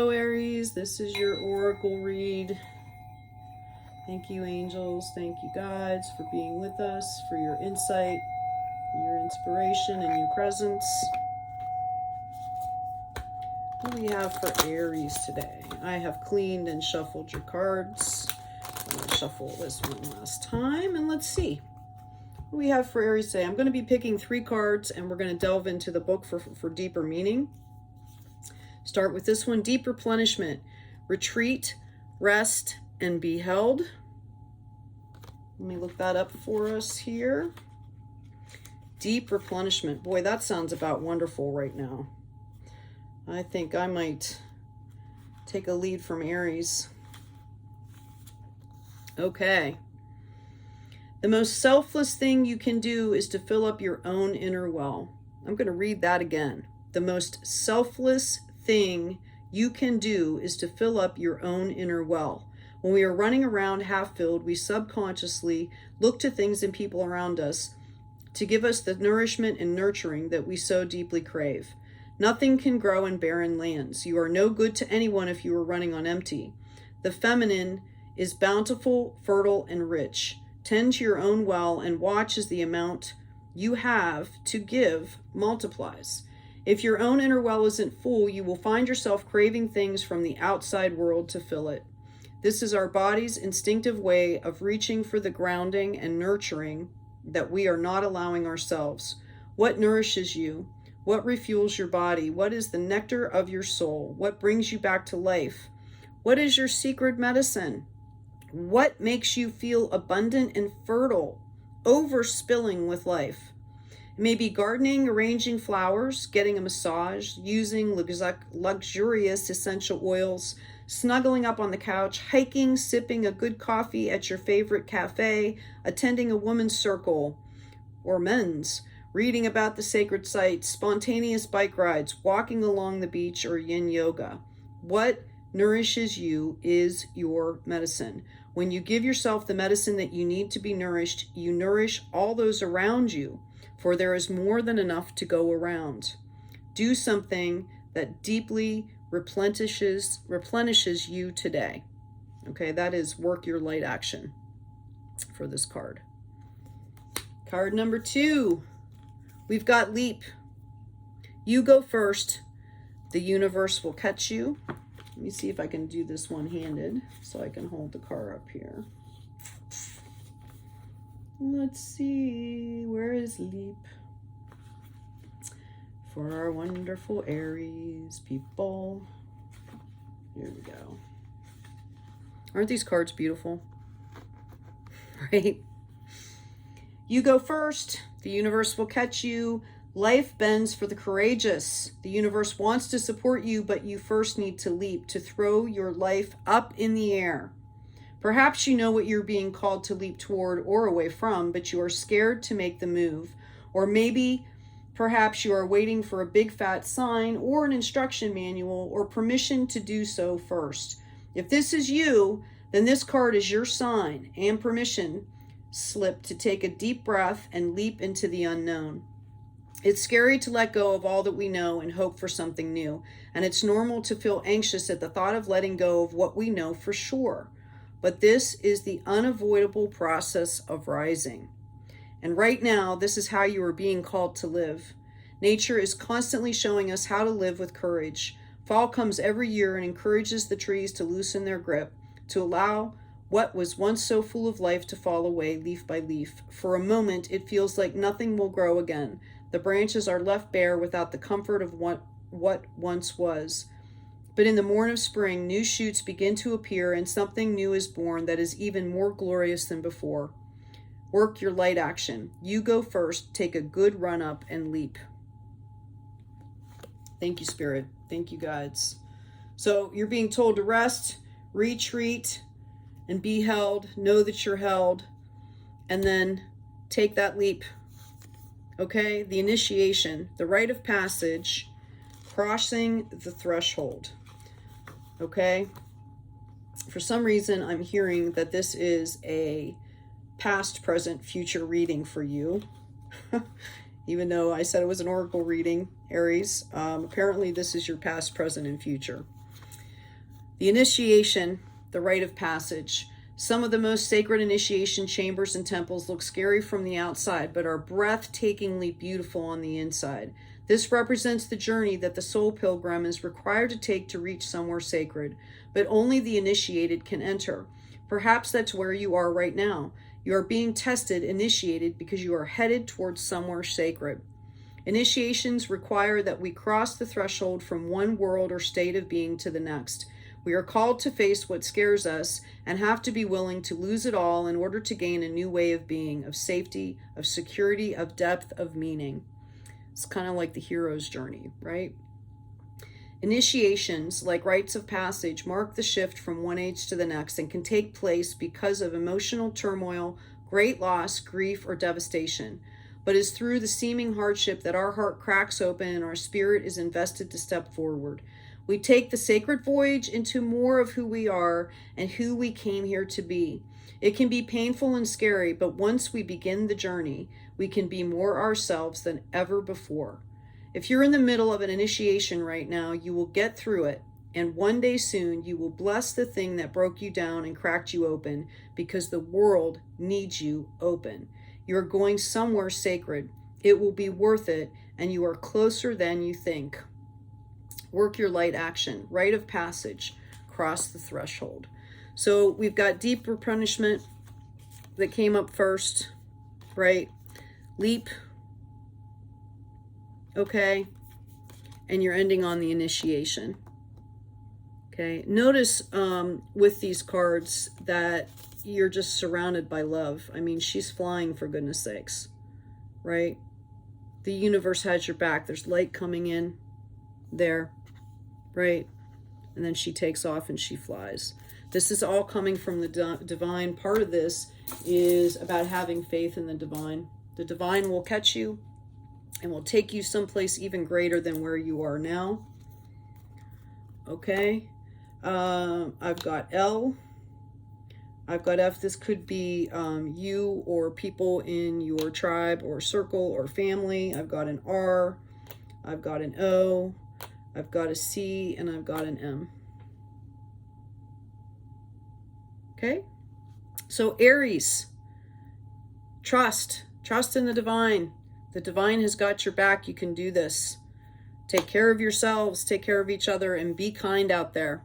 Hello Aries, this is your oracle read. Thank you angels, thank you guides for being with us, for your insight, your inspiration, and your presence. What do we have for Aries today? I have cleaned and shuffled your cards. I'm going to shuffle this one last time and let's see what we have for Aries today. I'm going to be picking 3 cards and we're going to delve into the book for deeper meaning. Start with this one, Deep Replenishment. Retreat, rest, and be held. Let me look that up for us here. Deep replenishment. Boy, that sounds about wonderful right now. I think I might take a lead from Aries. Okay. The most selfless thing you can do is to fill up your own inner well. I'm going to read that again. The most selfless thing you can do is to fill up your own inner well. When we are running around half filled, we subconsciously look to things and people around us to give us the nourishment and nurturing that we so deeply crave. Nothing can grow in barren lands. You are no good to anyone if you are running on empty. The feminine is bountiful, fertile, and rich. Tend to your own well and watch as the amount you have to give multiplies. If your own inner well isn't full, you will find yourself craving things from the outside world to fill it. This is our body's instinctive way of reaching for the grounding and nurturing that we are not allowing ourselves. What nourishes you? What refuels your body? What is the nectar of your soul? What brings you back to life? What is your secret medicine? What makes you feel abundant and fertile, overspilling with life? It may be gardening, arranging flowers, getting a massage, using luxurious essential oils, snuggling up on the couch, hiking, sipping a good coffee at your favorite cafe, attending a women's circle or men's, reading about the sacred sites, spontaneous bike rides, walking along the beach, or yin yoga. What nourishes you is your medicine. When you give yourself the medicine that you need to be nourished, you nourish all those around you, for there is more than enough to go around. Do something that deeply replenishes you today. Okay, that is work your light action for this card. Card number 2, we've got leap. You go first. The universe will catch you. Let me see if I can do this one-handed so I can hold the card up here. Let's see, where is leap? For our wonderful Aries people. Here we go. Aren't these cards beautiful? Right? You go first. The universe will catch you. Life bends for the courageous. The universe wants to support you, but you first need to leap, to throw your life up in the air. Perhaps you know what you're being called to leap toward or away from, but you are scared to make the move. Or maybe, perhaps you are waiting for a big fat sign or an instruction manual or permission to do so first. If this is you, then this card is your sign and permission slip to take a deep breath and leap into the unknown. It's scary to let go of all that we know and hope for something new, and it's normal to feel anxious at the thought of letting go of what we know for sure. But this is the unavoidable process of rising. And right now, this is how you are being called to live. Nature is constantly showing us how to live with courage. Fall comes every year and encourages the trees to loosen their grip, to allow what was once so full of life to fall away leaf by leaf. For a moment, it feels like nothing will grow again. The branches are left bare without the comfort of what once was. But in the morn of spring, new shoots begin to appear and something new is born that is even more glorious than before. Work your light action. You go first, take a good run up and leap. Thank you, Spirit. Thank you, guides. So you're being told to rest, retreat, and be held. Know that you're held. And then take that leap. Okay? The initiation, the rite of passage, crossing the threshold. Okay? For some reason, I'm hearing that this is a past, present, future reading for you. Even though I said it was an oracle reading, Aries. Apparently this is your past, present, and future. The initiation, the rite of passage. Some of the most sacred initiation chambers and temples look scary from the outside, but are breathtakingly beautiful on the inside. This represents the journey that the soul pilgrim is required to take to reach somewhere sacred, but only the initiated can enter. Perhaps that's where you are right now. You are being tested, initiated, because you are headed towards somewhere sacred. Initiations require that we cross the threshold from one world or state of being to the next. We are called to face what scares us and have to be willing to lose it all in order to gain a new way of being, of safety, of security, of depth, of meaning. It's kind of like the hero's journey, right? Initiations, like rites of passage, mark the shift from one age to the next and can take place because of emotional turmoil, great loss, grief, or devastation. But it's through the seeming hardship that our heart cracks open and our spirit is invested to step forward. We take the sacred voyage into more of who we are and who we came here to be. It can be painful and scary, but once we begin the journey, we can be more ourselves than ever before. If you're in the middle of an initiation right now, you will get through it, and one day soon you will bless the thing that broke you down and cracked you open, because the world needs you open. You're going somewhere sacred. It will be worth it, and you are closer than you think. Work your light action, rite of passage, cross the threshold. So we've got deep replenishment that came up first, right? Leap, okay? And you're ending on the initiation, okay? Notice with these cards that you're just surrounded by love. I mean, she's flying, for goodness sakes, right? The universe has your back. There's light coming in there, right? And then she takes off and she flies. This is all coming from the divine. Part of this is about having faith in the divine. The divine will catch you and will take you someplace even greater than where you are now. Okay. I've got L. I've got F. This could be you or people in your tribe or circle or family. I've got an R. I've got an O. I've got a C, and I've got an M. Okay? So Aries, trust in the divine. The divine has got your back. You can do this. Take care of yourselves, take care of each other, and be kind out there.